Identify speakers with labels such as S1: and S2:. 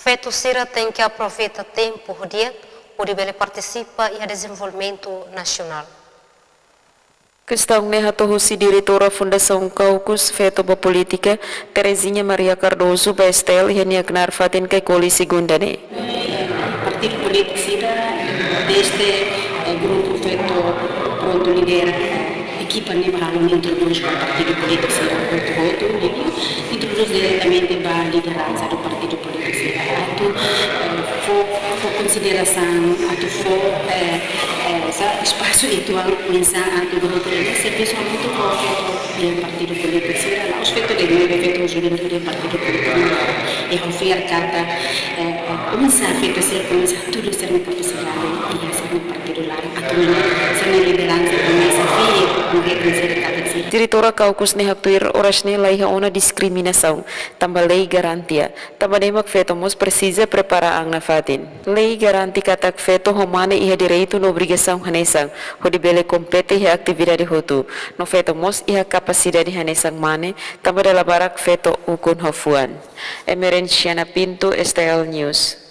S1: feto sira tem que aproveitar tempo dia onde ele participa e desenvolvimento nacional.
S2: Questão Nehatohusi, diretora Fundação Caucus Feto Política, Terezinha Maria Cardoso, Bestel, e Niagnar Fatin Kaikoli Segunda ne.
S3: Partido político deste grupo Feto pronto lidera equipa ne lo introduz para o partido político pronto voto introduz diretamente para a liderança do partido político for consideração espaço itu mensa do grupo serviço muito forte do partido político os feito de novo feito juventude do partido político e oferir carta começar a feito ser começar tudo ser uma capacidade e ser um partido lá atualmente ser uma liderança começa
S2: Diretora Caucus ne haktuir oras ne lai ona diskriminação, tambah lei garantia, tambah nemak feto mos precisa preparar ang nafatin. Lei garanti katak feto homane iha direito no obrigação hanesang, hodi bele complete iha atividade hotu, no feto mos iha capacidade hanesang mane, tambah dalabarak feto ukun hofuan. Emerenciana Pinto, STL News.